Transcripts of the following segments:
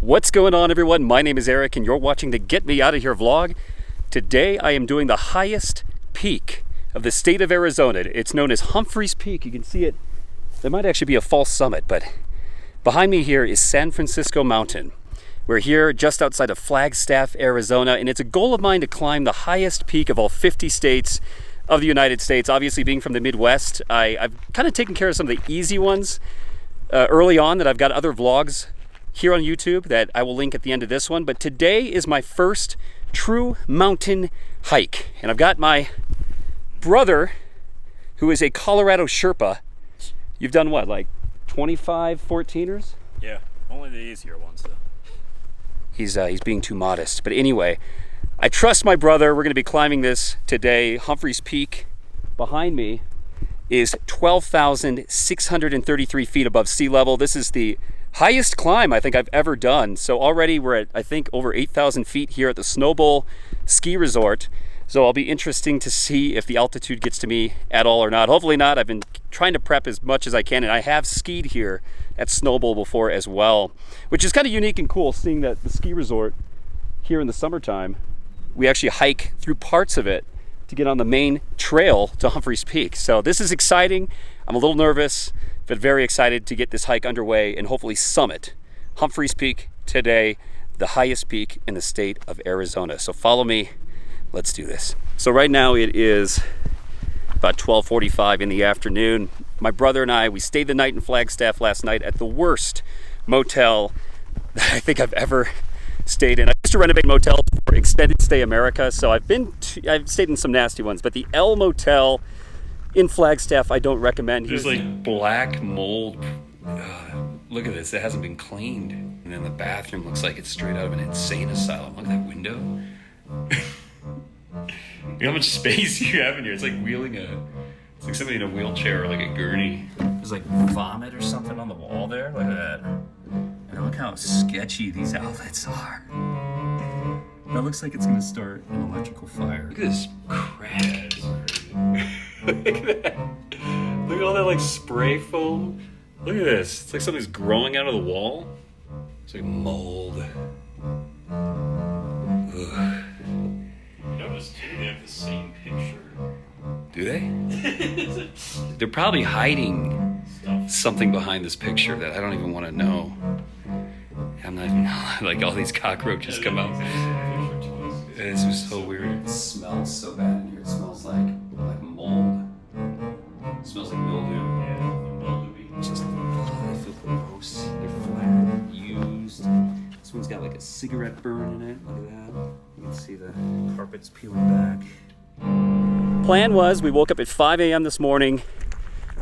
What's going on, everyone? My name is Eric and you're watching the Get Me Out of Here vlog. Today I am doing the highest peak of the state of Arizona. It's known as Humphrey's Peak. You can see it. There might actually be a false summit, but behind me here is San Francisco Mountain. We're here just outside of Flagstaff, Arizona, and it's a goal of mine to climb the highest peak of all 50 states of the United States. Obviously, being from the Midwest, I've kind of taken care of some of the easy ones early on that I've got other vlogs here on YouTube that I will link at the end of this one. But today is my first true mountain hike. And I've got my brother, who is a Colorado Sherpa. You've done what, like 25 14ers? Yeah, only the easier ones though. He's being too modest. But anyway, I trust my brother. We're gonna be climbing this today. Humphrey's Peak behind me is 12,633 feet above sea level. This is the highest climb I think I've ever done. So already we're at, I think, over 8,000 feet here at the Snowbowl Ski Resort. So I'll be interesting to see if the altitude gets to me at all or not. Hopefully not. I've been trying to prep as much as I can, and I have skied here at Snowbowl before as well, which is kind of unique and cool, seeing that the ski resort here in the summertime, we actually hike through parts of it to get on the main trail to Humphrey's Peak. So this is exciting. I'm a little nervous, but very excited to get this hike underway and hopefully summit Humphrey's Peak today, the highest peak in the state of Arizona. So follow me, let's do this. So right now it is about 12:45 in the afternoon. My brother and I, we stayed the night in Flagstaff last night at the worst motel that I think I've ever stayed in. I used to renovate motels for Extended Stay America, so I've stayed in some nasty ones, but the L Motel in Flagstaff I don't recommend. There's like black mold. Look at this, it hasn't been cleaned. And then the bathroom looks like it's straight out of an insane asylum. Look at that window. Look how much space you have in here. It's like it's like somebody in a wheelchair or like a gurney. There's like vomit or something on the wall there. Look at that. And look how sketchy these outlets are. That looks like it's gonna start an electrical fire. Look at this crack. Look at that. Look at all that like spray foam. Look at this. It's like something's growing out of the wall. It's like mold. Ugh. Notice too, they have the same picture. Do they? They're probably hiding something behind this picture that I don't even want to know. I'm not even like all these cockroaches come out. This is so weird. It smells so bad in here. It smells like mold. It smells like mildew. Yeah, mildewy. Just I feel gross. They're flat, used. This one's got like a cigarette burn in it. Look at that. You can see the carpets peeling back. Plan was we woke up at 5 a.m. this morning,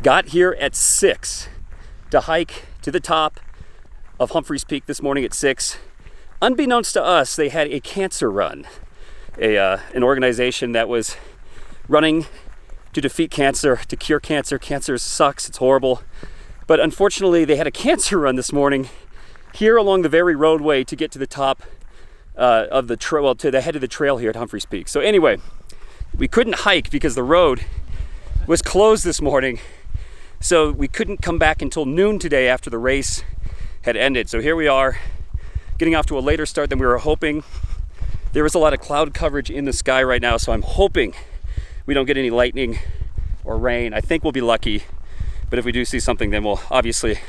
got here at 6 to hike to the top of Humphrey's Peak this morning at 6. Unbeknownst to us, they had a cancer run, an organization that was running to defeat cancer, to cure cancer. Cancer sucks, it's horrible. But unfortunately, they had a cancer run this morning here along the very roadway to get to the top of the trail, well, to the head of the trail here at Humphrey's Peak. So anyway, we couldn't hike because the road was closed this morning. So we couldn't come back until noon today after the race had ended. So here we are, getting off to a later start than we were hoping. There is a lot of cloud coverage in the sky right now, so I'm hoping we don't get any lightning or rain. I think we'll be lucky, but if we do see something, then we'll obviously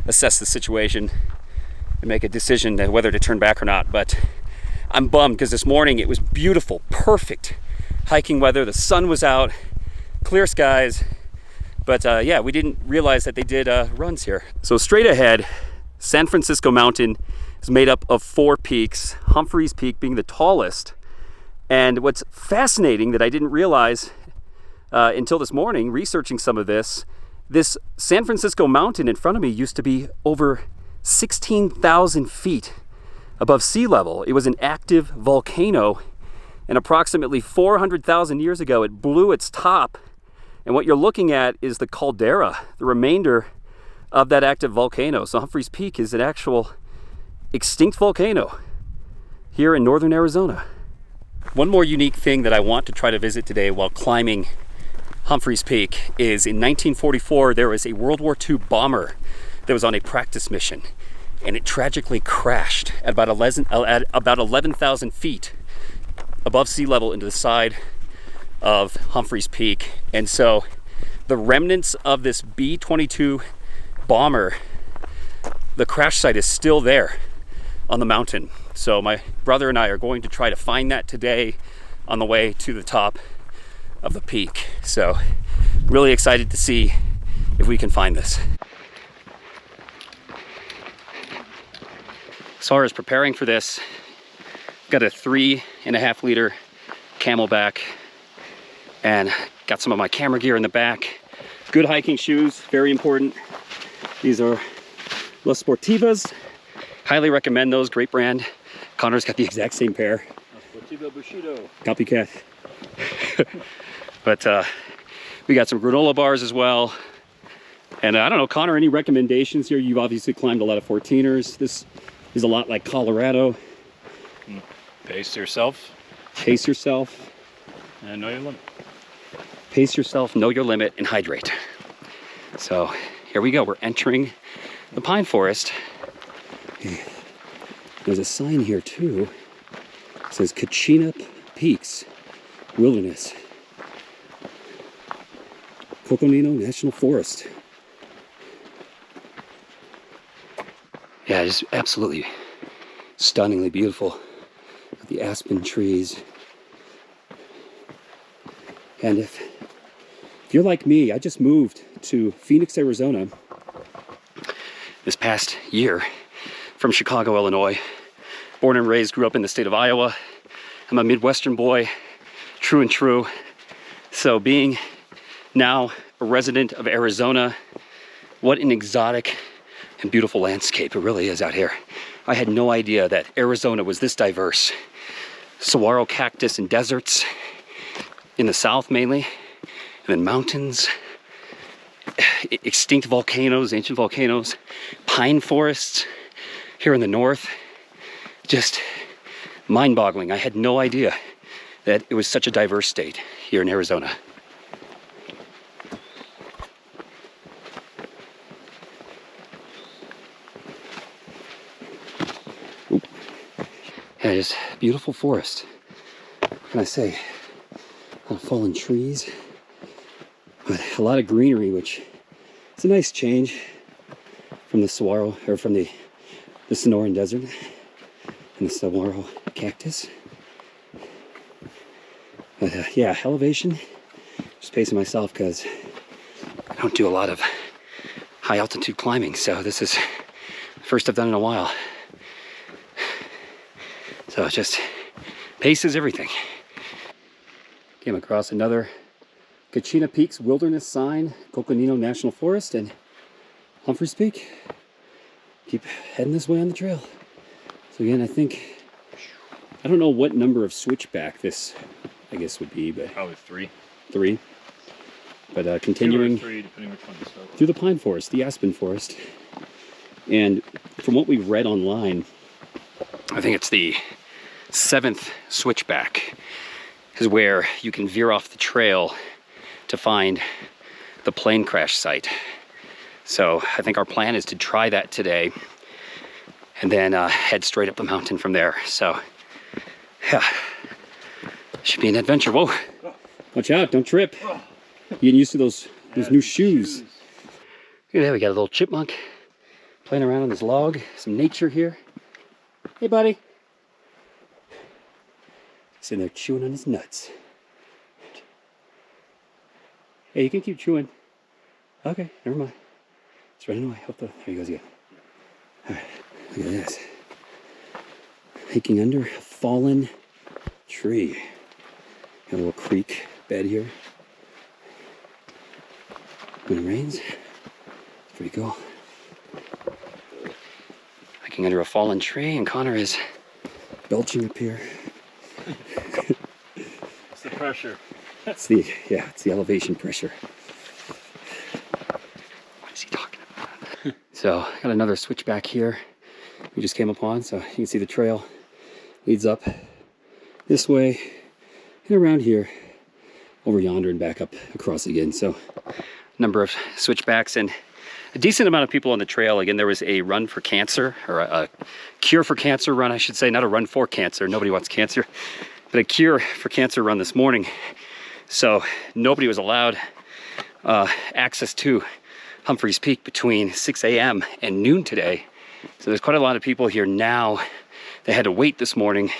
assess the situation and make a decision whether to turn back or not. But I'm bummed because this morning it was beautiful, perfect hiking weather. The sun was out, clear skies, but yeah, we didn't realize that they did runs here. So straight ahead, San Francisco Mountain is made up of 4 peaks, Humphrey's Peak being the tallest. And what's fascinating that I didn't realize until this morning, researching some of this San Francisco Mountain in front of me used to be over 16,000 feet above sea level. It was an active volcano, and approximately 400,000 years ago, it blew its top. And what you're looking at is the caldera, the remainder of that active volcano. So Humphrey's Peak is an actual extinct volcano here in northern Arizona. One more unique thing that I want to try to visit today while climbing Humphrey's Peak is in 1944, there was a World War II bomber that was on a practice mission. and it tragically crashed at about 11,000 feet above sea level into the side of Humphreys Peak. And so the remnants of this B-22 bomber, the crash site is still there on the mountain. So my brother and I are going to try to find that today on the way to the top of the peak. So really excited to see if we can find this. As far as preparing for this, got a 3.5 liter Camelback and got some of my camera gear in the back. Good hiking shoes, very important. These are Las Sportivas. Highly recommend those, great brand. Connor's got the exact same pair. Sportiva Bushido. Copycat. But we got some granola bars as well. And I don't know, Connor, any recommendations here? You've obviously climbed a lot of 14ers. This is a lot like Colorado. Pace yourself. Pace yourself. And know your limit. Pace yourself, know your limit, and hydrate. So here we go, we're entering the pine forest. There's a sign here too. It says Coconino Peaks Wilderness. Coconino National Forest. Yeah, just absolutely stunningly beautiful. The aspen trees. And if you're like me, I just moved to Phoenix, Arizona this past year from Chicago, Illinois. Born and raised, grew up in the state of Iowa. I'm a Midwestern boy, true and true. So being now a resident of Arizona, what an exotic and beautiful landscape it really is out here. I had no idea that Arizona was this diverse. Saguaro cactus and deserts in the south mainly, and then mountains, extinct volcanoes, ancient volcanoes, pine forests here in the north. Just mind-boggling. I had no idea that it was such a diverse state here in Arizona. Ooh. Yeah, just beautiful forest. What can I say? A lot of fallen trees, but a lot of greenery, which is a nice change from the saguaro, or from the Sonoran Desert and the saguaro cactus. But yeah, elevation, just pacing myself because I don't do a lot of high altitude climbing, so this is the first I've done in a while. So it just paces everything. Came across another Coconino Peaks Wilderness sign, Coconino National Forest, and Humphreys Peak. Keep heading this way on the trail. So again, I don't know what number of switchback this, I guess, would be, but Probably 3. 3. But continuing 2 or 3, depending which one you start with. through the pine forest, the aspen forest. And from what we've read online, I think it's the 7th switchback is where you can veer off the trail to find the plane crash site. So I think our plan is to try that today and then head straight up the mountain from there. So yeah, should be an adventure. Whoa, watch out, don't trip. You getting used to those new shoes. Look at that, we got a little chipmunk playing around on this log. Some nature here. Hey buddy. Sitting there chewing on his nuts. Hey, you can keep chewing. Okay, never mind. It's running away. There he goes again. Alright, look at this. Hiking under a fallen tree. Got a little creek bed here. When it rains, it's pretty cool. Hiking under a fallen tree, and Connor is belching up here. It's the pressure. It's the elevation pressure. What is he talking about? So I got another switchback here we just came upon, so you can see the trail leads up this way and around here, over yonder and back up across again. So number of switchbacks, and a decent amount of people on the trail. Again, there was a run for cancer, or a cure for cancer run, I should say, not a run for cancer. Nobody wants cancer, but a cure for cancer run this morning. So nobody was allowed access to Humphrey's Peak between 6 a.m. and noon today. So there's quite a lot of people here now. They had to wait this morning.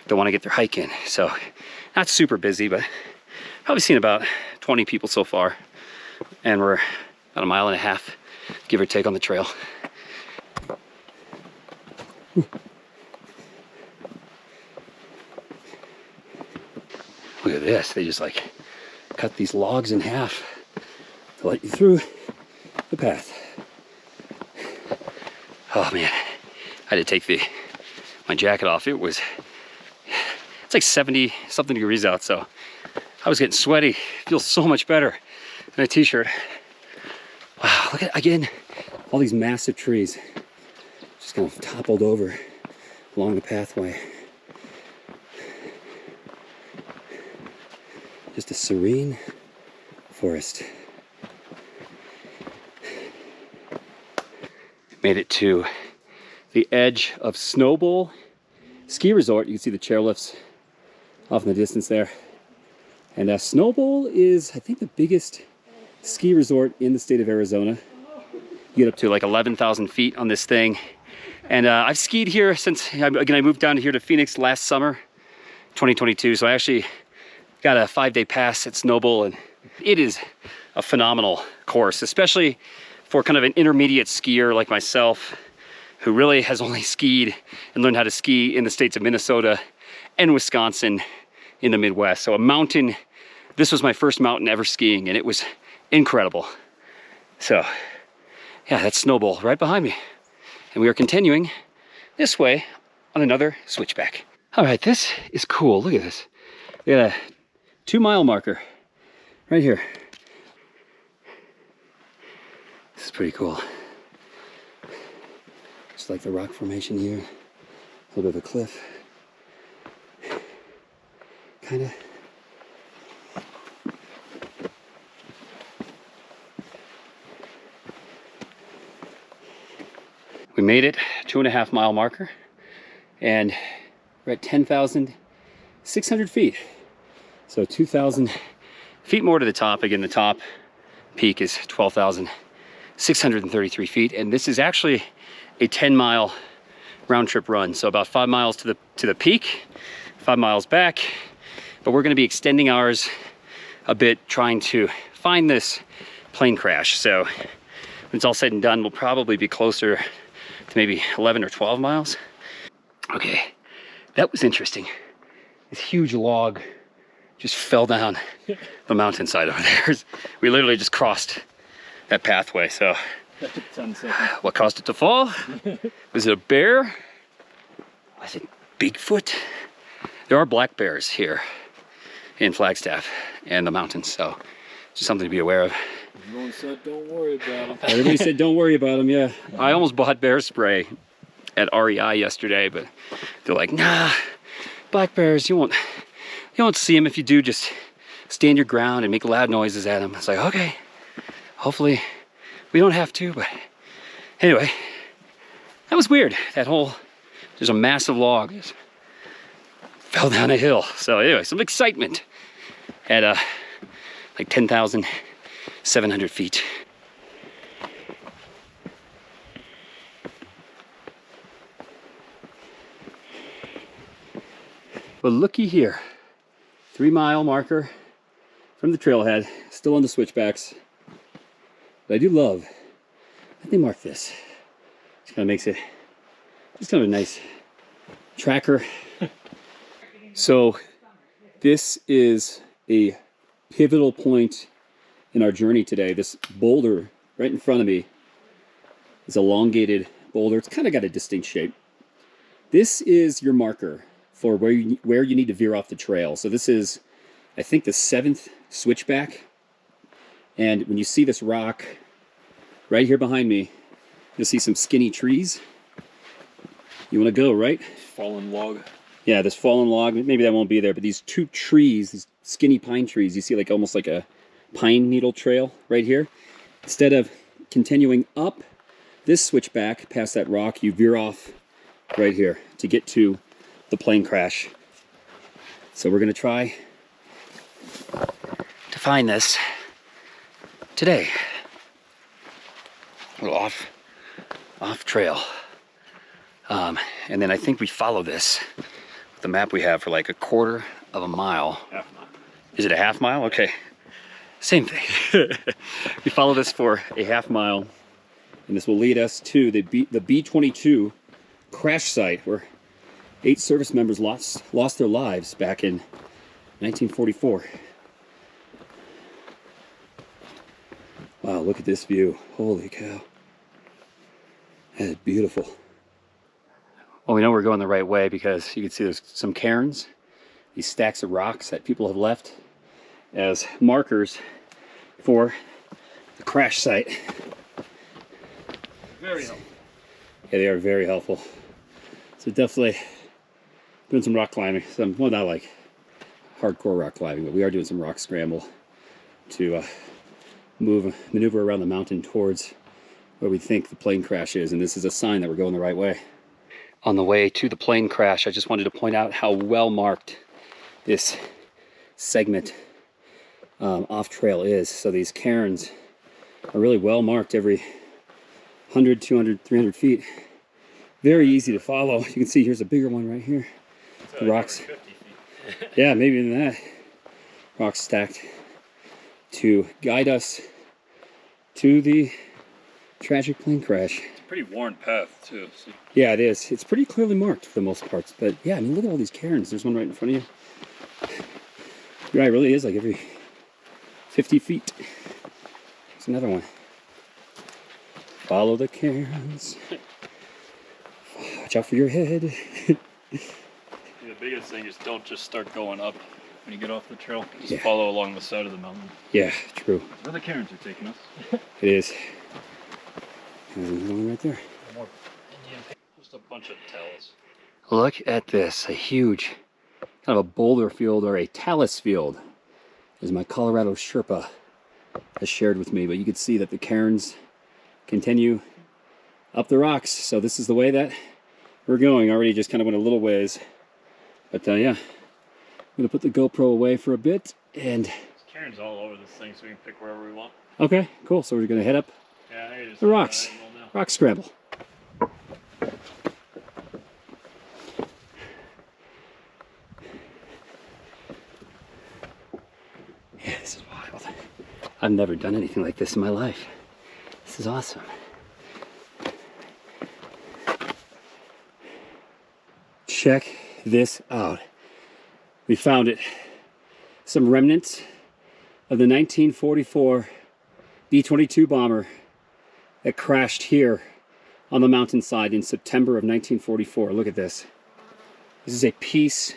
They want to get their hike in. So not super busy, but probably seen about 20 people so far. And we're about a mile and a half, give or take, on the trail. Look at this. They just like cut these logs in half to let you through the path. Oh man, I had to take my jacket off. It's like 70 something degrees out, so I was getting sweaty. Feels so much better than a t-shirt. Wow, look at, again, all these massive trees just kind of toppled over along the pathway. Just a serene forest. Made it to the edge of Snowbowl Ski Resort. You can see the chairlifts off in the distance there. And Snowbowl is, I think, the biggest ski resort in the state of Arizona. You get up to like 11,000 feet on this thing. And I've skied here since, again, I moved down here to Phoenix last summer, 2022. So I actually got a 5-day pass at Snowbowl, and it is a phenomenal course, especially for kind of an intermediate skier like myself, who really has only skied and learned how to ski in the states of Minnesota and Wisconsin in the Midwest. So a mountain, this was my first mountain ever skiing, and it was incredible. So yeah, that's Snowbowl right behind me. And we are continuing this way on another switchback. All right, this is cool. Look at this. We got a 2-mile marker right here. This is pretty cool. Just like the rock formation here. A little bit of a cliff. Kind of. We made it, 2.5 mile marker, and we're at 10,600 feet. So 2,000 feet more to the top. Again, the top peak is 12,633 feet, and this is actually a 10-mile round trip run. So about 5 miles to the peak, 5 miles back. But we're going to be extending ours a bit, trying to find this plane crash. So when it's all said and done, we'll probably be closer to maybe 11 or 12 miles. Okay, that was interesting. This huge log just fell down the mountainside over there. We literally just crossed that pathway. So That took 10 seconds. what caused it to fall? Was it a bear? Was it Bigfoot? There are black bears here in Flagstaff and the mountains, so just something to be aware of. Everyone said don't worry about them. Everybody said don't worry about them, yeah. I almost bought bear spray at REI yesterday, but they're like, nah, black bears, you won't see them. If you do, just stand your ground and make loud noises at them. It's like, okay, hopefully we don't have to, but anyway, that was weird. There's a massive log just fell down a hill. So anyway, some excitement at like 10,700 feet. But looky here, 3 mile marker from the trailhead, still on the switchbacks. But I do love that they mark this. Just kind of makes it just kind of a nice tracker. So this is a pivotal point in our journey today. This boulder right in front of me is an elongated boulder. It's kind of got a distinct shape. This is your marker for where you need to veer off the trail. So this is, I think, the 7th switchback. And when you see this rock right here behind me, you'll see some skinny trees. You want to go, right? Fallen log. Yeah, this fallen log, maybe that won't be there, but these 2 trees, these skinny pine trees, you see like almost like a pine needle trail right here. Instead of continuing up this switchback past that rock, you veer off right here to get to the plane crash. So we're gonna try to find this today. A little off trail. And then I think we follow this with the map we have for like a quarter of a mile. Half mile. Is it a half mile? Okay. Same thing. We follow this for a half mile, and this will lead us to the B-22 crash site where 8 service members lost their lives back in 1944. Wow, look at this view. Holy cow. That is beautiful. Well, we know we're going the right way because you can see there's some cairns, these stacks of rocks that people have left as markers for the crash site. Very helpful. Yeah, they are very helpful. So definitely doing some rock climbing. Well, not like hardcore rock climbing, but we are doing some rock scramble to maneuver around the mountain towards where we think the plane crash is. And this is a sign that we're going the right way. On the way to the plane crash, I just wanted to point out how well marked this segment off trail is. So these cairns are really well marked every 100, 200, 300 feet. Very easy to follow. You can see here's a bigger one right here. The rocks. 50 feet. Yeah, maybe even that. Rocks stacked to guide us to the tragic plane crash. It's a pretty worn path too. So. Yeah, it is. It's pretty clearly marked for the most parts. But yeah, I mean, look at all these cairns. There's one right in front of you. Yeah, it really is like every 50 feet. There's another one. Follow the cairns. Watch out for your head. The biggest thing is don't just start going up when you get off the trail. Just follow along the side of the mountain. Yeah, true. Where the cairns are taking us. It is. There's another one right there. More just a bunch of talus. Look at this. A huge kind of a boulder field or a talus field, as my Colorado Sherpa has shared with me. But you can see that the cairns continue up the rocks. So this is the way that we're going. Already just kind of went a little ways. But yeah, I'm going to put the GoPro away for a bit. And There's cairns all over this thing so we can pick wherever we want. okay, cool. So we're going to head up the rocks. Rock scramble. Yeah, this is wild. I've never done anything like this in my life. This is awesome. Check this out. We found it. Some remnants of the 1944 B-22 bomber that crashed here on the mountainside in September of 1944. Look at this. This is a piece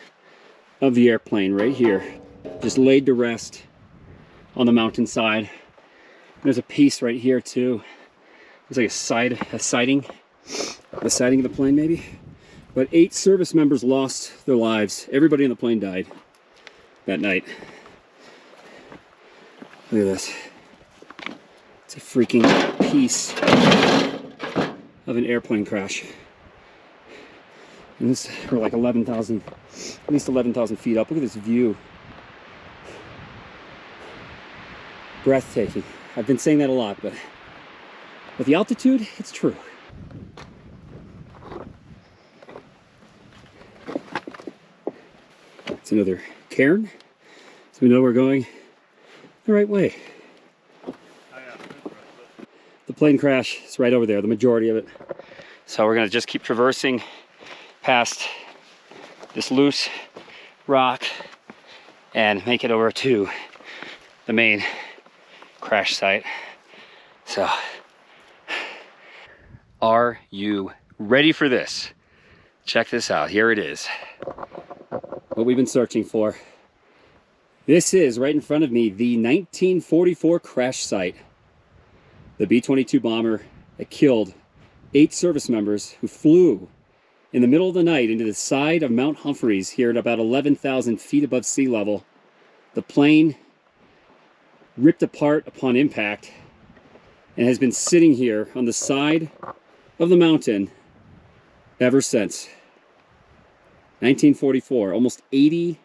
of the airplane right here, just laid to rest on the mountainside. There's a piece right here too. There's like a sighting of the plane maybe. But 8 service members lost their lives. Everybody on the plane died that night. Look at this. It's a freaking piece of an airplane crash. And this, we're like 11,000, at least 11,000 feet up. Look at this view. Breathtaking. I've been saying that a lot, but with the altitude, it's true. It's another cairn, so we know we're going the right way. The plane crash is right over there, the majority of it. So we're going to just keep traversing past this loose rock and make it over to the main crash site. So, are you ready for this? Check this out. Here it is. What we've been searching for. This is right in front of me, the 1944 crash site. The B-22 bomber that killed 8 service members who flew in the middle of the night into the side of Mount Humphreys here at about 11,000 feet above sea level. The plane ripped apart upon impact, and has been sitting here on the side of the mountain ever since. 1944, almost 80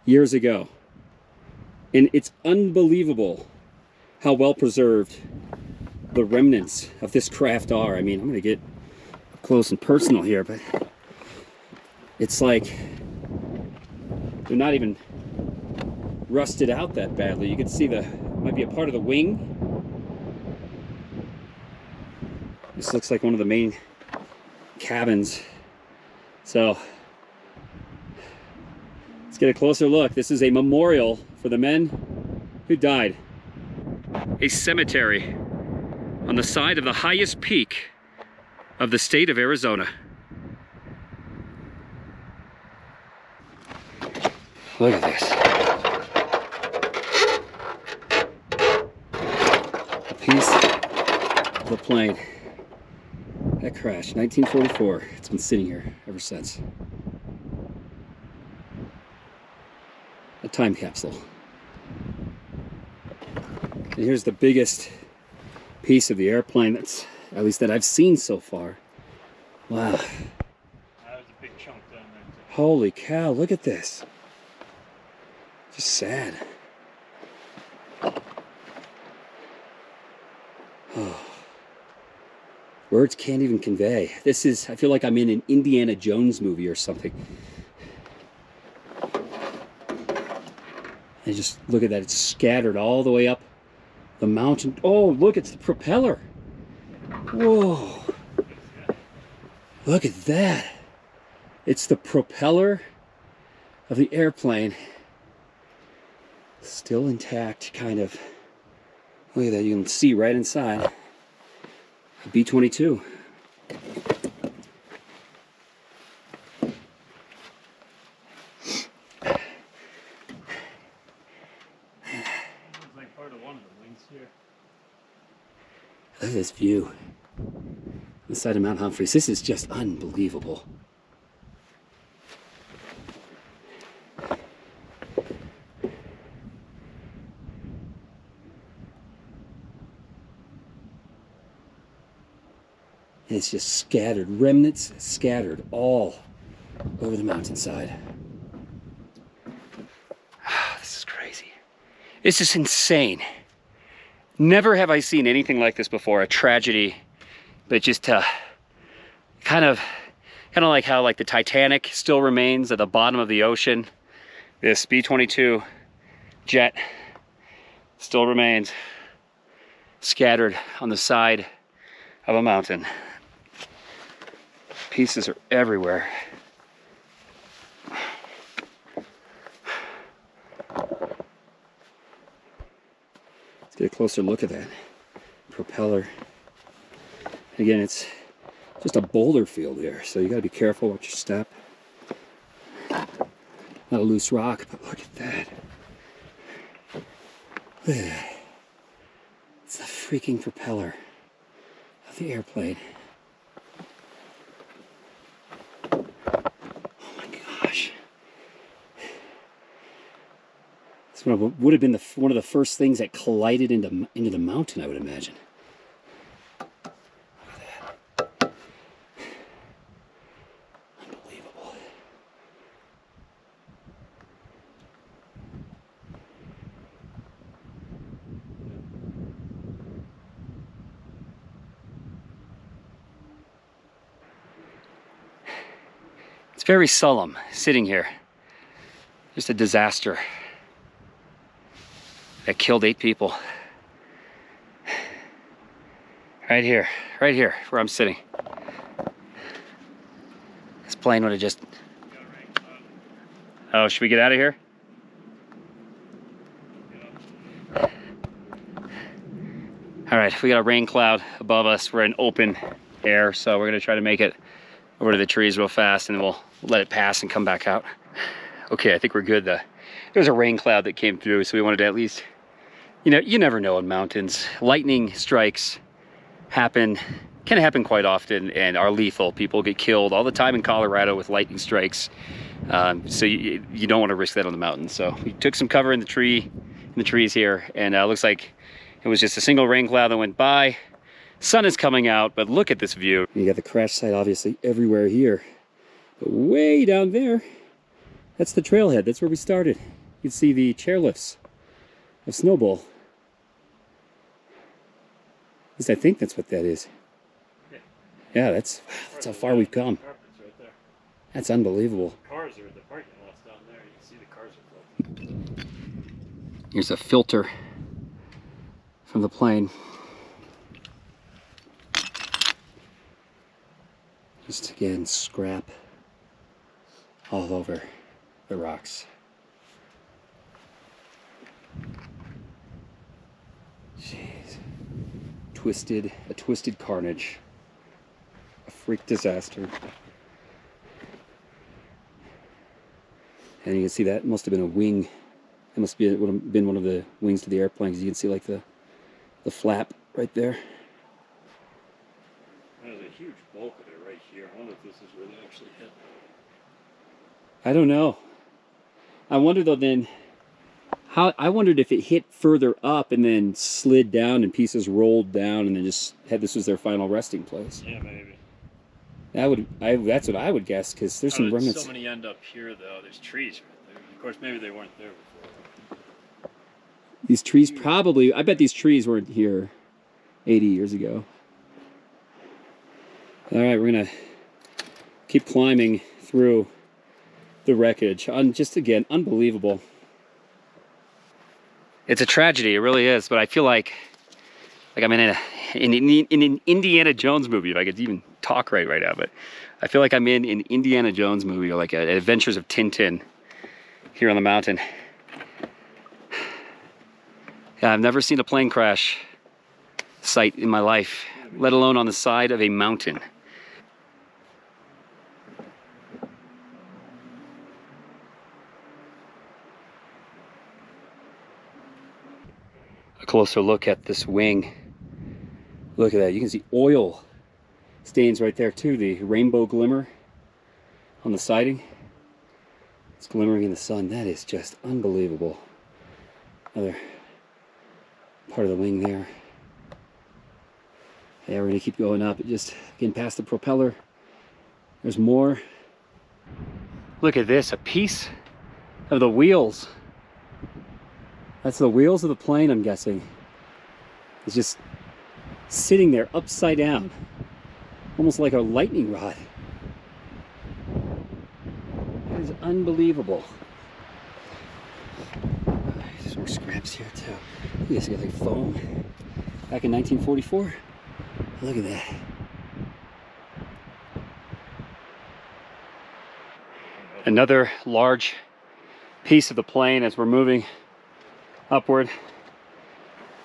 years ago. And it's unbelievable how well preserved the remnants of this craft are. I mean, I'm gonna get up close and personal here, but it's like they're not even rusted out that badly. You can see might be a part of the wing. This looks like one of the main cabins. So let's get a closer look. This is a memorial for the men who died. A cemetery on the side of the highest peak of the state of Arizona. Look at this. A piece of the plane that crashed, 1944. It's been sitting here ever since. A time capsule. And here's the biggest piece of the airplane that's, at least that I've seen so far. Wow. That was a big chunk down there too. Holy cow, look at this. Just sad. Oh. Words can't even convey. This is, I feel like I'm in an Indiana Jones movie or something. And just look at that, it's scattered all the way up the mountain. Oh, look, it's the propeller. Whoa. Look at that. It's the propeller of the airplane. Still intact, kind of. Look at that, you can see right inside. A B-22. Like part of one of the wings here. Look at this view. The side of Mount Humphreys. This is just unbelievable. And it's just scattered, remnants scattered all over the mountainside. This is crazy. This is insane. Never have I seen anything like this before, a tragedy, but just kind of like how like the Titanic still remains at the bottom of the ocean. This B-22 jet still remains scattered on the side of a mountain. Pieces are everywhere. Let's get a closer look at that propeller. Again, it's just a boulder field here, so you got to be careful watch your step. Not a loose rock, but look at that. Look at that. It's the freaking propeller of the airplane. Would have been one of the first things that collided into the mountain, I would imagine. Look at that. Unbelievable. It's very solemn sitting here. Just a disaster that killed 8 people. Right here where I'm sitting. This plane would have just... Oh, should we get out of here? All right, we got a rain cloud above us. We're in open air, so we're gonna try to make it over to the trees real fast and then we'll let it pass and come back out. Okay, I think we're good. There was a rain cloud that came through, so we wanted to at least, you never know in mountains. Lightning strikes can happen quite often and are lethal. People get killed all the time in Colorado with lightning strikes. So you don't want to risk that on the mountain. So we took some cover in the trees here, and it looks like it was just a single rain cloud that went by. Sun is coming out, but look at this view. You got the crash site obviously everywhere here. But way down there, that's the trailhead. That's where we started. You can see the chairlifts of Snowbowl. At least I think that's what that is. Yeah, that's how far we've come. That's unbelievable. Cars are in the parking lots down there. You can see the cars are floating. Here's a filter from the plane. Just again, scrap all over the rocks. Jeez. A twisted carnage. A freak disaster. And you can see that must have been a wing. That must be would have been one of the wings to the airplane, because you can see like the flap right there. There's a huge bulk of it right here. I wonder if this is where they actually hit. I don't know. I wonder though then, I wondered if it hit further up and then slid down and pieces rolled down and then just this was their final resting place. Yeah, maybe. That's what I would guess, because there's some remnants. So many end up here though. There's trees right there. Of course, maybe they weren't there before. These trees probably, I bet these trees weren't here 80 years ago. All right, we're gonna keep climbing through the wreckage. Just again, unbelievable. It's a tragedy, it really is. But I feel like I'm in an Indiana Jones movie, if I could even talk right now. But I feel like I'm in an Indiana Jones movie, or like Adventures of Tintin here on the mountain. Yeah, I've never seen a plane crash site in my life, let alone on the side of a mountain. A closer look at this wing. Look at that, you can see oil stains right there too, the rainbow glimmer on the siding. It's glimmering in the sun. That is just unbelievable. Another part of the wing there. Yeah, we're gonna keep going up. It just, getting past the propeller. There's more. Look at this, a piece of the wheels. That's the wheels of the plane, I'm guessing. It's just sitting there upside down, almost like a lightning rod. That is unbelievable. There's more scraps here too. You guys got like foam back in 1944. Look at that. Another large piece of the plane as we're moving upward,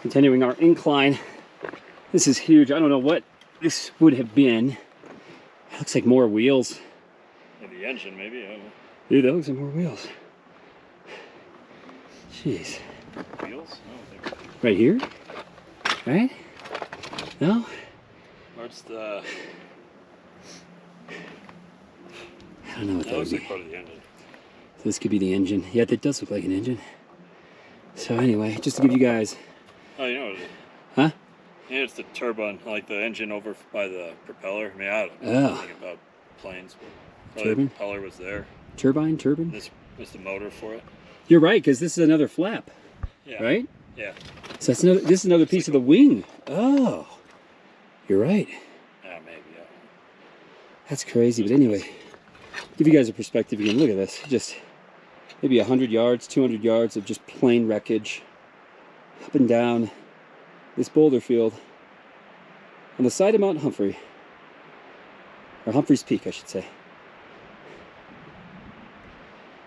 continuing our incline. This is huge. I don't know what this would have been. It looks like more wheels. Yeah, the engine, maybe. I don't know. Dude, that looks like more wheels. Jeez. Wheels? No, Right here? Right? No? where's the... I don't know what that That would looks be. like part of the engine. So this could be the engine. Yeah, that does look like an engine. So anyway, just to give you guys... Oh, you know what it is? Huh? Yeah, it's the turbine, like the engine over by the propeller. I mean, I don't know Oh. anything about planes, but probably Turbine? the propeller was there. Turbine? This was the motor for it. You're right, because this is another flap, Yeah. right? Yeah. So that's another. This is another piece of the wing. Oh, you're right. Yeah, maybe. Yeah. That's crazy. But anyway, give you guys a perspective again. Look at this. Just maybe 100 yards, 200 yards of just plain wreckage up and down this boulder field on the side of Mount Humphrey, or Humphrey's Peak, I should say.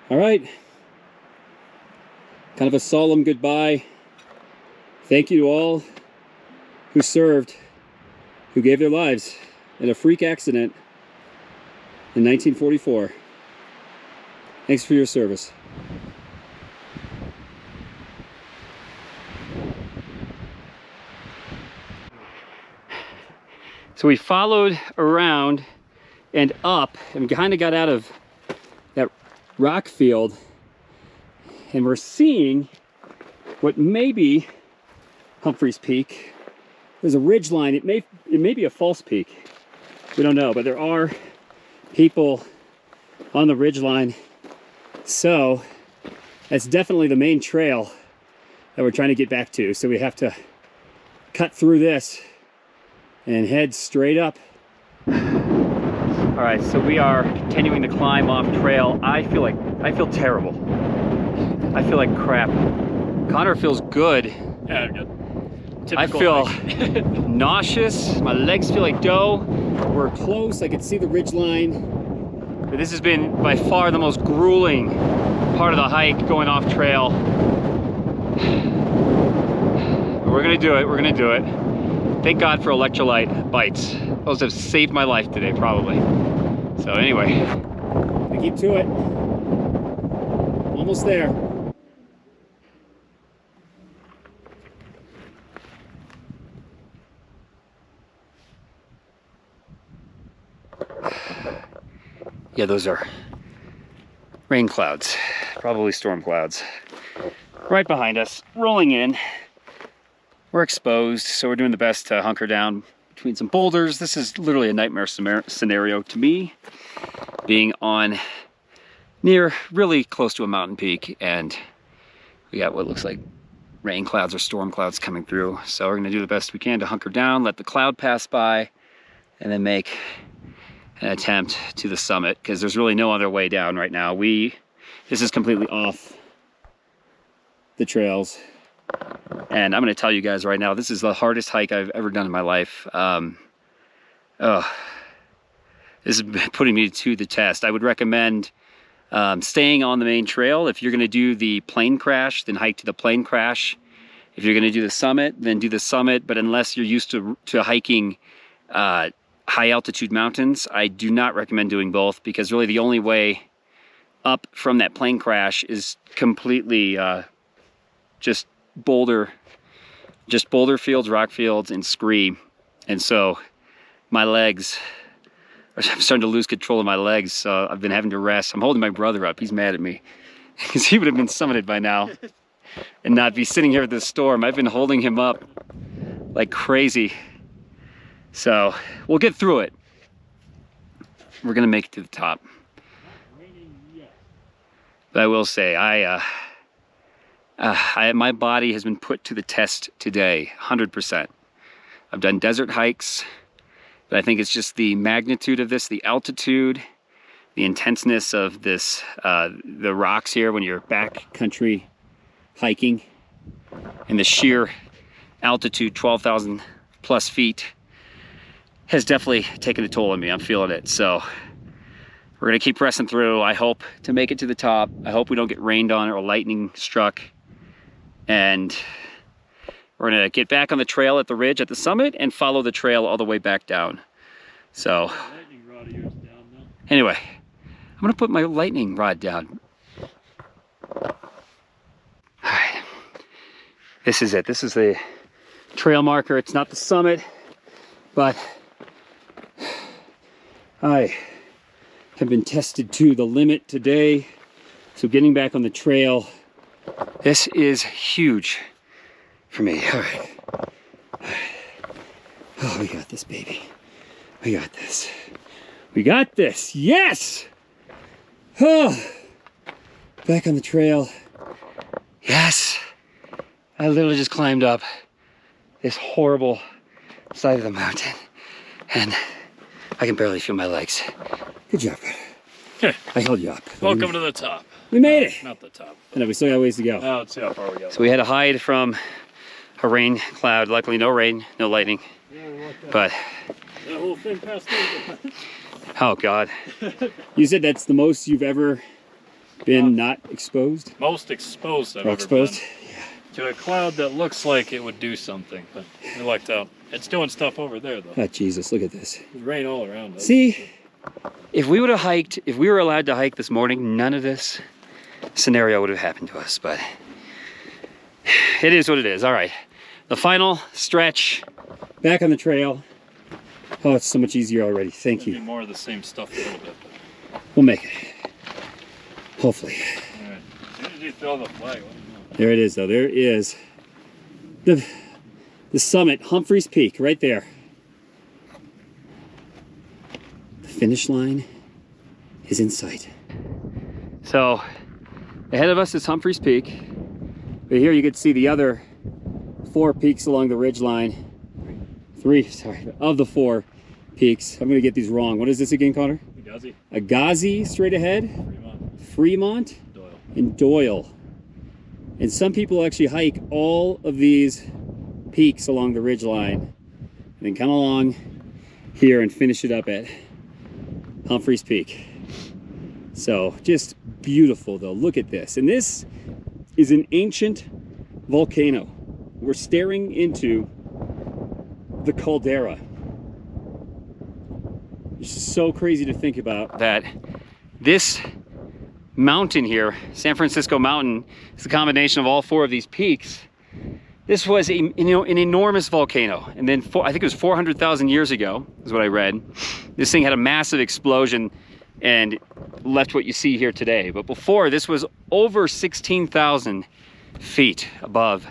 All right. Kind of a solemn goodbye. Thank you to all who served, who gave their lives in a freak accident in 1944. Thanks for your service. So we followed around and up and kind of got out of that rock field, and we're seeing what may be Humphrey's Peak. There's a ridge line. It may be a false peak. We don't know, but there are people on the ridge line. So that's definitely the main trail that we're trying to get back to. So we have to cut through this and head straight up. All right, so we are continuing to climb off trail. I feel terrible. I feel like crap. Connor feels good. Yeah, good. I feel nauseous. My legs feel like dough. We're close. I can see the ridge line. But this has been by far the most grueling part of the hike, going off trail. But we're gonna do it. We're gonna do it. Thank God for electrolyte bites. Those have saved my life today, probably. So anyway, I keep to it. Almost there. Yeah, those are rain clouds, probably storm clouds. Right behind us, rolling in. We're exposed, so we're doing the best to hunker down between some boulders. This is literally a nightmare scenario to me, being on near really close to a mountain peak, and we got what looks like rain clouds or storm clouds coming through. So we're gonna do the best we can to hunker down, let the cloud pass by, and then make an attempt to the summit, because there's really no other way down right now. This is completely off the trails. And I'm gonna tell you guys right now, this is the hardest hike I've ever done in my life. This is putting me to the test. I would recommend staying on the main trail. If you're gonna do the plane crash, then hike to the plane crash. If you're gonna do the summit, then do the summit. But unless you're used to hiking high altitude mountains, I do not recommend doing both, because really the only way up from that plane crash is completely just boulder fields, rock fields, and scree. And so my legs, I'm starting to lose control of my legs, so I've been having to rest. I'm holding my brother up. He's mad at me because he would have been summited by now and not be sitting here with this storm. I've been holding him up like crazy. So we'll get through it. We're gonna make it to the top. But I will say, my body has been put to the test today, 100%. I've done desert hikes, but I think it's just the magnitude of this, the altitude, the intenseness of this, the rocks here when you're backcountry hiking, and the sheer altitude, 12,000 plus feet, has definitely taken a toll on me. I'm feeling it. So we're gonna keep pressing through. I hope to make it to the top. I hope we don't get rained on or lightning struck. And we're gonna get back on the trail at the ridge at the summit and follow the trail all the way back down. So anyway, I'm gonna put my lightning rod down. All right, this is it. This is the trail marker. It's not the summit, but I have been tested to the limit today. So getting back on the trail, this is huge for me. All right. Oh, we got this, baby. We got this. We got this. Yes! Oh, back on the trail. Yes! I literally just climbed up this horrible side of the mountain, and I can barely feel my legs. Good job, brother. I held you up. Welcome to the top. We made it. Not the top. I know, we still got ways to go. Now let's see how far we go. So we had to hide from a rain cloud. Luckily, no rain, no lightning. But that whole thing passed over. oh God, you said that's the most you've ever been not exposed? Most exposed I've Or ever exposed? been. To a cloud that looks like it would do something, but it lucked out. It's doing stuff over there though. Oh Jesus, look at this. There's rain all around us. See, if we would have hiked, if we were allowed to hike this morning, none of this scenario would have happened to us, but it is what it is. All right, the final stretch, back on the trail. Oh, it's so much easier already. Thank you. More of the same stuff a little bit. We'll make it. Hopefully. All right. As soon as you throw the flag, let me know. There it is, though. There is the The summit, Humphrey's Peak, right there. The finish line is in sight. So, ahead of us is Humphrey's Peak. But here you can see the other 4 peaks along the ridge line. 3, sorry, of the 4 peaks. I'm gonna get these wrong. What is this again, Connor? Agassiz. Agassiz straight ahead. Fremont. Doyle. And Doyle. And some people actually hike all of these peaks along the ridge line and then come along here and finish it up at Humphrey's Peak. So just beautiful though. Look at this. And this is an ancient volcano. We're staring into the caldera. It's just so crazy to think about that this mountain here, San Francisco Mountain, is a combination of all 4 of these peaks. This was an enormous volcano, and then I think it was 400,000 years ago is what I read. This thing had a massive explosion and left what you see here today. But before, this was over 16,000 feet above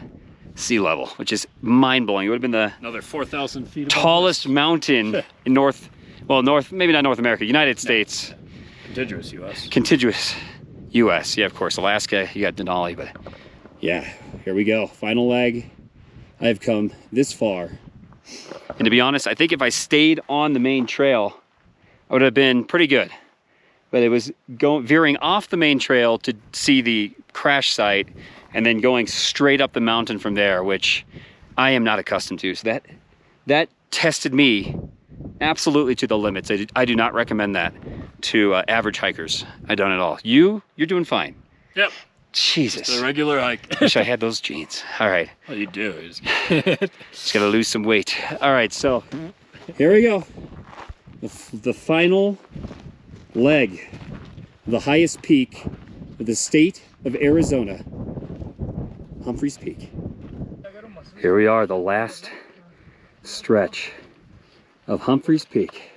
sea level, which is mind-blowing. It would have been the Another 4,000 feet above tallest mountain in maybe not North America, United States. contiguous U.S. Contiguous U.S. Yeah, of course. Alaska, you got Denali, but yeah, here we go. Final leg. I've come this far. And to be honest, I think if I stayed on the main trail, I would have been pretty good. But it was veering off the main trail to see the crash site and then going straight up the mountain from there, which I am not accustomed to. So that tested me absolutely to the limits. I do not recommend that to average hikers. I don't at all. You're doing fine. Yep. Jesus. It's a regular hike. Wish I had those jeans. All right. Well, you do. Just gotta lose some weight. All right, so here we go. The final leg, the highest peak of the state of Arizona, Humphrey's Peak. Here we are, the last stretch of Humphrey's Peak,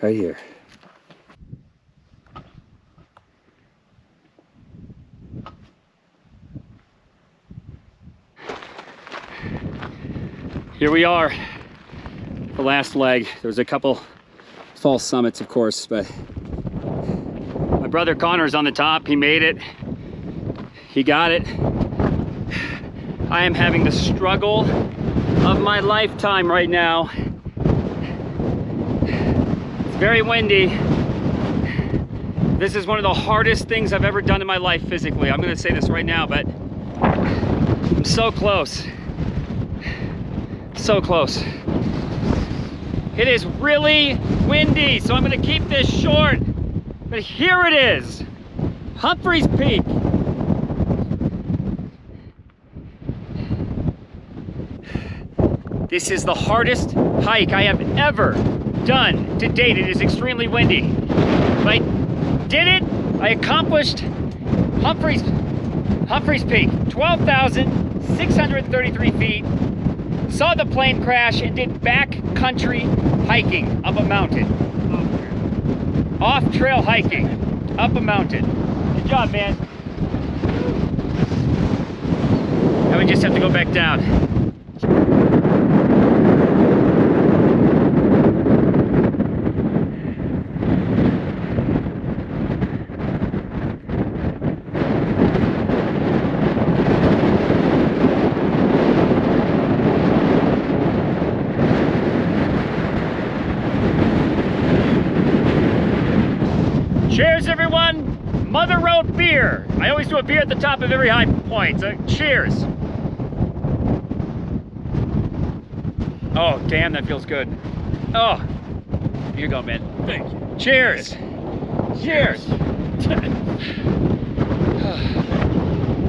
right here. Here we are, the last leg. There was a couple false summits, of course, but my brother Connor's on the top. He made it. He got it. I am having the struggle of my lifetime right now. It's very windy. This is one of the hardest things I've ever done in my life physically. I'm gonna say this right now, but I'm so close. So close. It is really windy, so I'm gonna keep this short. But here it is, Humphrey's Peak. This is the hardest hike I have ever done to date. It is extremely windy. But I did it. I accomplished Humphrey's Peak, 12,633 feet. Saw the plane crash and did backcountry hiking up a mountain. Off-trail hiking up a mountain. Good job, man. Now we just have to go back down. Cheers, everyone! Mother Road beer. I always do a beer at the top of every high point, so cheers. Oh, damn, that feels good. Oh, here you go, man. Thank you. Cheers. Cheers.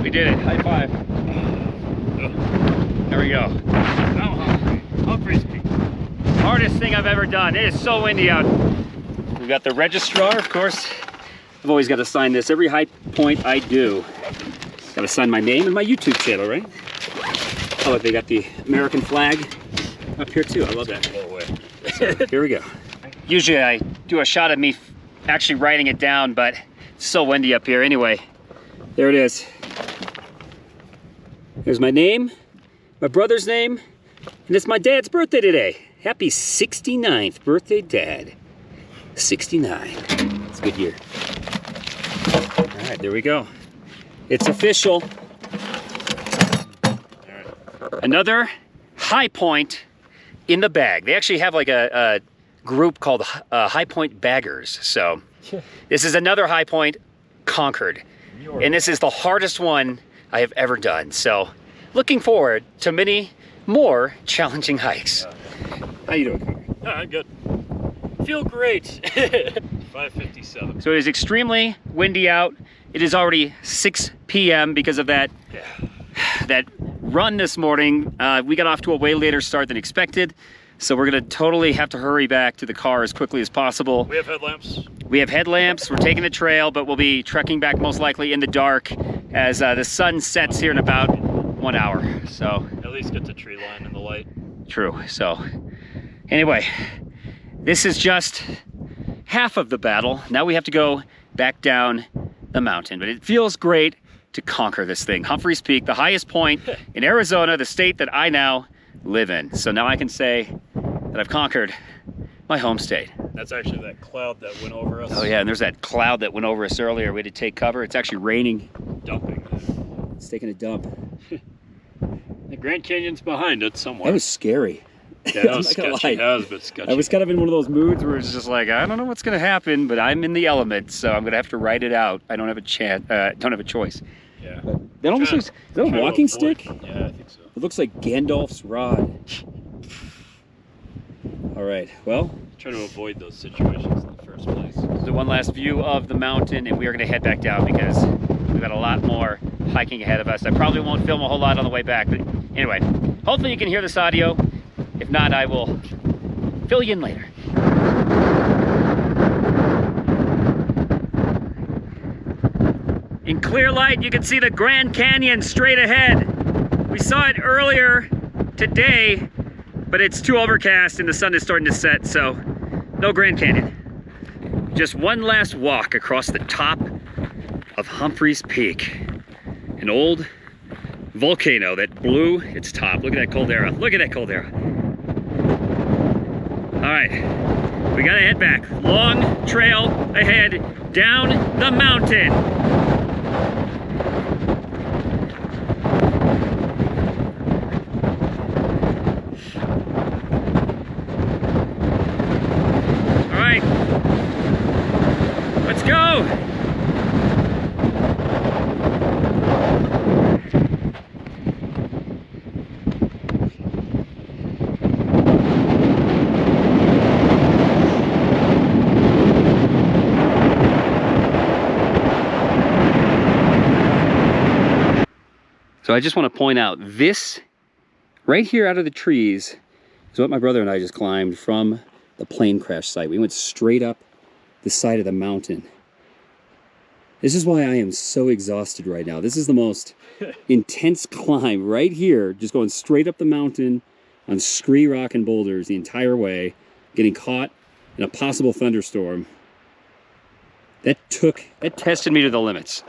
We did it. High five. There we go. Now Humphrey's Peak. Hardest thing I've ever done. It is so windy out. We've got the registrar, of course. I've always got to sign this. Every high point I do. Got to sign my name and my YouTube channel, right? Oh, look, they got the American flag up here too. I love that. So, here we go. Usually I do a shot of me actually writing it down, but it's so windy up here. Anyway, there it is. There's my name, my brother's name, And it's my dad's birthday today. Happy 69th birthday, Dad. 69. It's a good year. All right, there we go. It's official. All right. Another high point in the bag. They actually have like a group called High Point Baggers. So this is another high point conquered. And this is the hardest one I have ever done. So looking forward to many more challenging hikes. How you doing, Connor? I'm good. Feel great. 5:57. So it is extremely windy out. It is already 6 p.m. because of that run this morning. We got off to a way later start than expected. So we're gonna totally have to hurry back to the car as quickly as possible. We have headlamps. We have headlamps, we're taking the trail, but we'll be trekking back most likely in the dark as the sun sets here in about 1 hour. So At least get the tree line in the light. true. So anyway, this is just half of the battle. Now we have to go back down the mountain, but it feels great to conquer this thing. Humphrey's Peak, the highest point in Arizona, the state that I now live in. So now I can say that I've conquered my home state. That's actually that cloud that went over us. Oh yeah, and there's that cloud that went over us earlier. We had to take cover. It's actually raining. Dumping. It's taking a dump. The Grand Canyon's behind it somewhere. That was scary. Yeah, that was I'm not gonna sketchy. lie. That was a bit sketchy. I was kind of in one of those moods where it's just like, I don't know what's gonna happen, but I'm in the element, so I'm gonna have to ride it out. I don't have a chance. Don't have a choice. Yeah. That almost looks. Is that a walking stick? Yeah, I think so. It looks like Gandalf's rod. All right. Well, Try to avoid those situations in the first place. the one last view of the mountain, and we are gonna head back down because we've got a lot more hiking ahead of us. I probably won't film a whole lot on the way back, but anyway, hopefully you can hear this audio. If not, I will fill you in later. In clear light, you can see the Grand Canyon straight ahead. We saw it earlier today, but it's too overcast and the sun is starting to set, so no Grand Canyon. Just one last walk across the top of Humphrey's Peak, an old volcano that blew its top. Look at that caldera. Look at that caldera. All right, we gotta head back. Long trail ahead down the mountain. All right, let's go. So I just want to point out this right here out of the trees is what my brother and I just climbed from the plane crash site. We went straight up the side of the mountain. This is why I am so exhausted right now. This is the most intense climb right here, just going straight up the mountain on scree rock and boulders the entire way, getting caught in a possible thunderstorm. That tested me to the limits.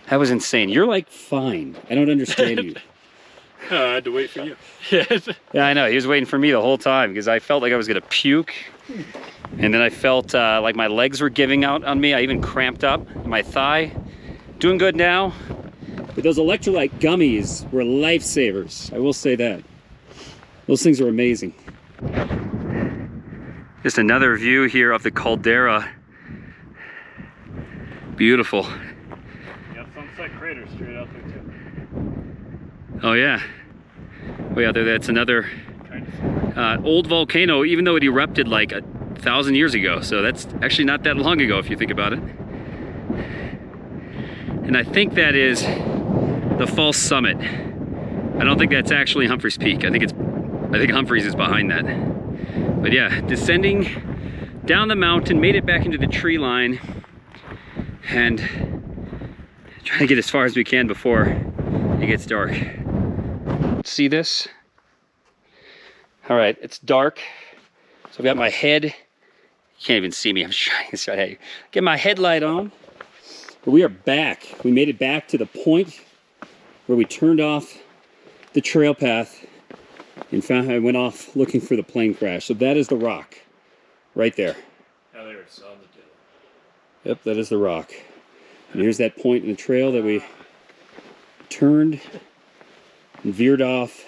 That was insane. You're like fine. I don't understand you. I had to wait for you. Yeah, I know. He was waiting for me the whole time because I felt like I was going to puke. And then I felt like my legs were giving out on me. I even cramped up in my thigh. Doing good now. But those electrolyte gummies were lifesavers. I will say that. Those things are amazing. Just another view here of the caldera. Beautiful. Sunset crater straight out there too. Oh yeah. Way out there, that's another old volcano, even though it erupted like 1,000 years ago. So that's actually not that long ago if you think about it. And I think that is the false summit. I don't think that's actually Humphrey's Peak. I think Humphrey's is behind that. But yeah, descending down the mountain, made it back into the tree line, and trying to get as far as we can before it gets dark. See this? All right, it's dark. So I've got my head, you can't even see me, I'm trying to get my headlight on. But we are back. We made it back to the point where we turned off the trail path and found I went off looking for the plane crash. So that is the rock right there. Oh, there it's on the deal. Yep, that is the rock. And here's that point in the trail that we turned and veered off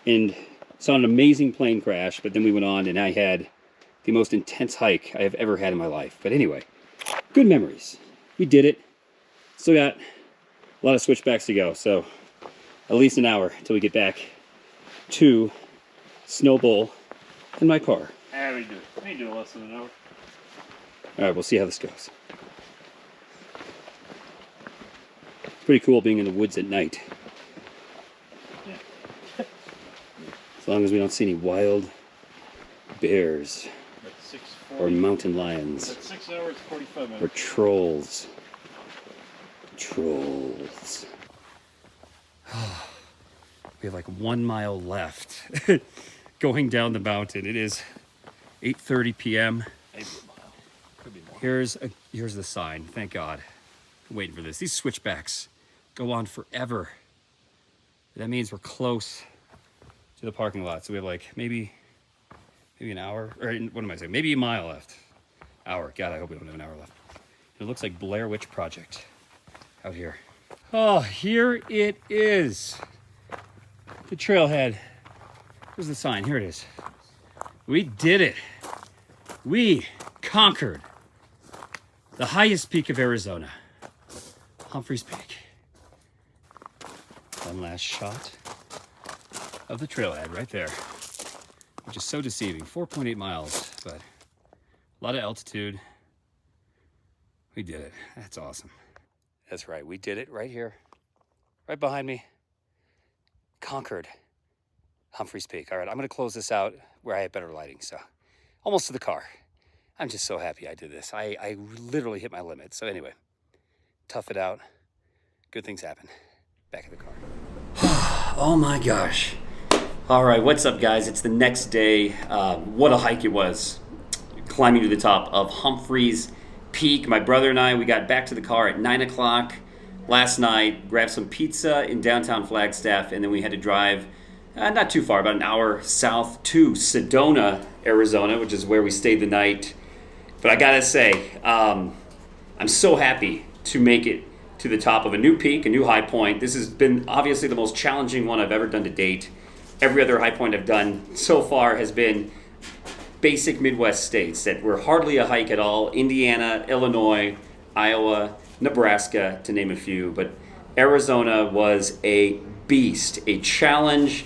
and saw an amazing plane crash, but then we went on and I had the most intense hike I have ever had in my life. But anyway, good memories. We did it. Still got a lot of switchbacks to go, so at least an hour until we get back to Snowbowl in my car. Yeah, we do it. We do less than an hour. All right, we'll see how this goes. Pretty cool being in the woods at night. Yeah. As long as we don't see any wild bears That's 6:40. or mountain lions That's 6 hours, 45 minutes. or trolls. Trolls. We have like 1 mile left going down the mountain. It is 8:30 p.m. Maybe a mile. Could be more. Here's the sign. Thank God. I'm waiting for this. These switchbacks go on forever. That means we're close to the parking lot. So we have like maybe an hour, or what am I saying? Maybe a mile left. Hour. God, I hope we don't have an hour left. It looks like Blair Witch Project out here. Oh, here it is. The trailhead. Where's the sign? Here it is. We did it. We conquered the highest peak of Arizona, Humphrey's Peak. One last shot of the trailhead right there, which is so deceiving. 4.8 miles, but a lot of altitude. We did it. That's awesome. That's right. We did it right here, right behind me. Conquered Humphrey's Peak. All right, I'm going to close this out where I have better lighting. So almost to the car. I'm just so happy I did this. I literally hit my limit. So anyway, tough it out. Good things happen. Back in the car. Oh my gosh. All right, what's up, guys? It's the next day. What a hike it was. Climbing to the top of Humphrey's Peak. My brother and I, we got back to the car at 9 o'clock last night, grabbed some pizza in downtown Flagstaff, and then we had to drive not too far, about an hour south to Sedona, Arizona, which is where we stayed the night. But I gotta say, I'm so happy to make it to the top of a new peak, a new high point. This has been obviously the most challenging one I've ever done to date. Every other high point I've done so far has been basic Midwest states that were hardly a hike at all. Indiana, Illinois, Iowa, Nebraska, to name a few. But Arizona was a beast, a challenge,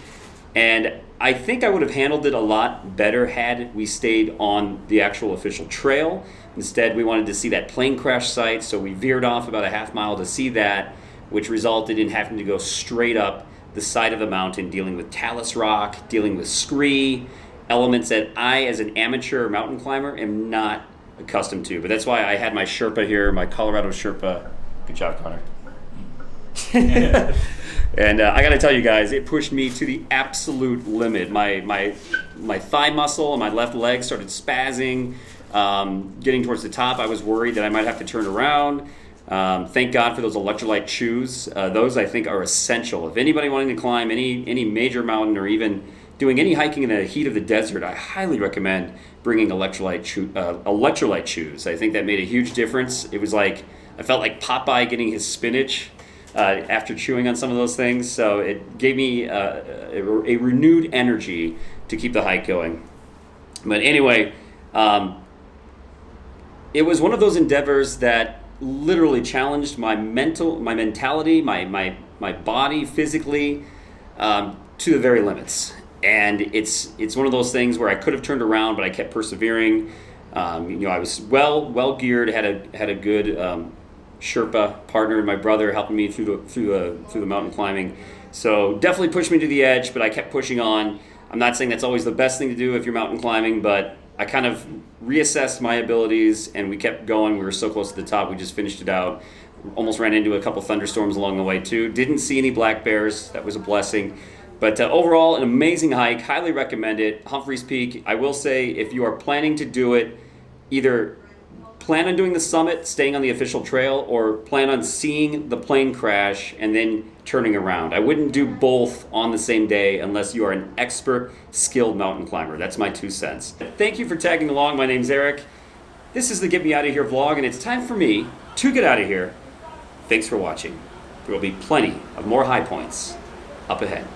and I think I would have handled it a lot better had we stayed on the actual official trail. Instead, we wanted to see that plane crash site, so we veered off about a half mile to see that, which resulted in having to go straight up the side of the mountain, dealing with talus rock, dealing with scree, elements that I, as an amateur mountain climber, am not accustomed to. But that's why I had my Sherpa here, my Colorado Sherpa. Good job, Connor. And I got to tell you guys, it pushed me to the absolute limit. My thigh muscle and my left leg started spazzing. Getting towards the top, I was worried that I might have to turn around. Thank God for those electrolyte chews. Those, I think, are essential. If anybody wanting to climb any major mountain or even doing any hiking in the heat of the desert, I highly recommend bringing electrolyte chews. I think that made a huge difference. It was like, I felt like Popeye getting his spinach after chewing on some of those things. So it gave me a renewed energy to keep the hike going. But anyway, it was one of those endeavors that literally challenged my mentality, my body physically to the very limits. And it's one of those things where I could have turned around, but I kept persevering. I was well geared, had a good Sherpa partner, and my brother helping me through the mountain climbing. So definitely pushed me to the edge, but I kept pushing on. I'm not saying that's always the best thing to do if you're mountain climbing, but I kind of reassessed my abilities, and we kept going. We were so close to the top, we just finished it out. Almost ran into a couple thunderstorms along the way too. Didn't see any black bears. That was a blessing. But overall, an amazing hike. Highly recommend it. Humphrey's Peak. I will say, if you are planning to do it, either plan on doing the summit, staying on the official trail, or plan on seeing the plane crash and then turning around. I wouldn't do both on the same day unless you are an expert, skilled mountain climber. That's my 2 cents. Thank you for tagging along. My name's Eric. This is the Get Me Out of Here vlog, and it's time for me to get out of here. Thanks for watching. There will be plenty of more high points up ahead.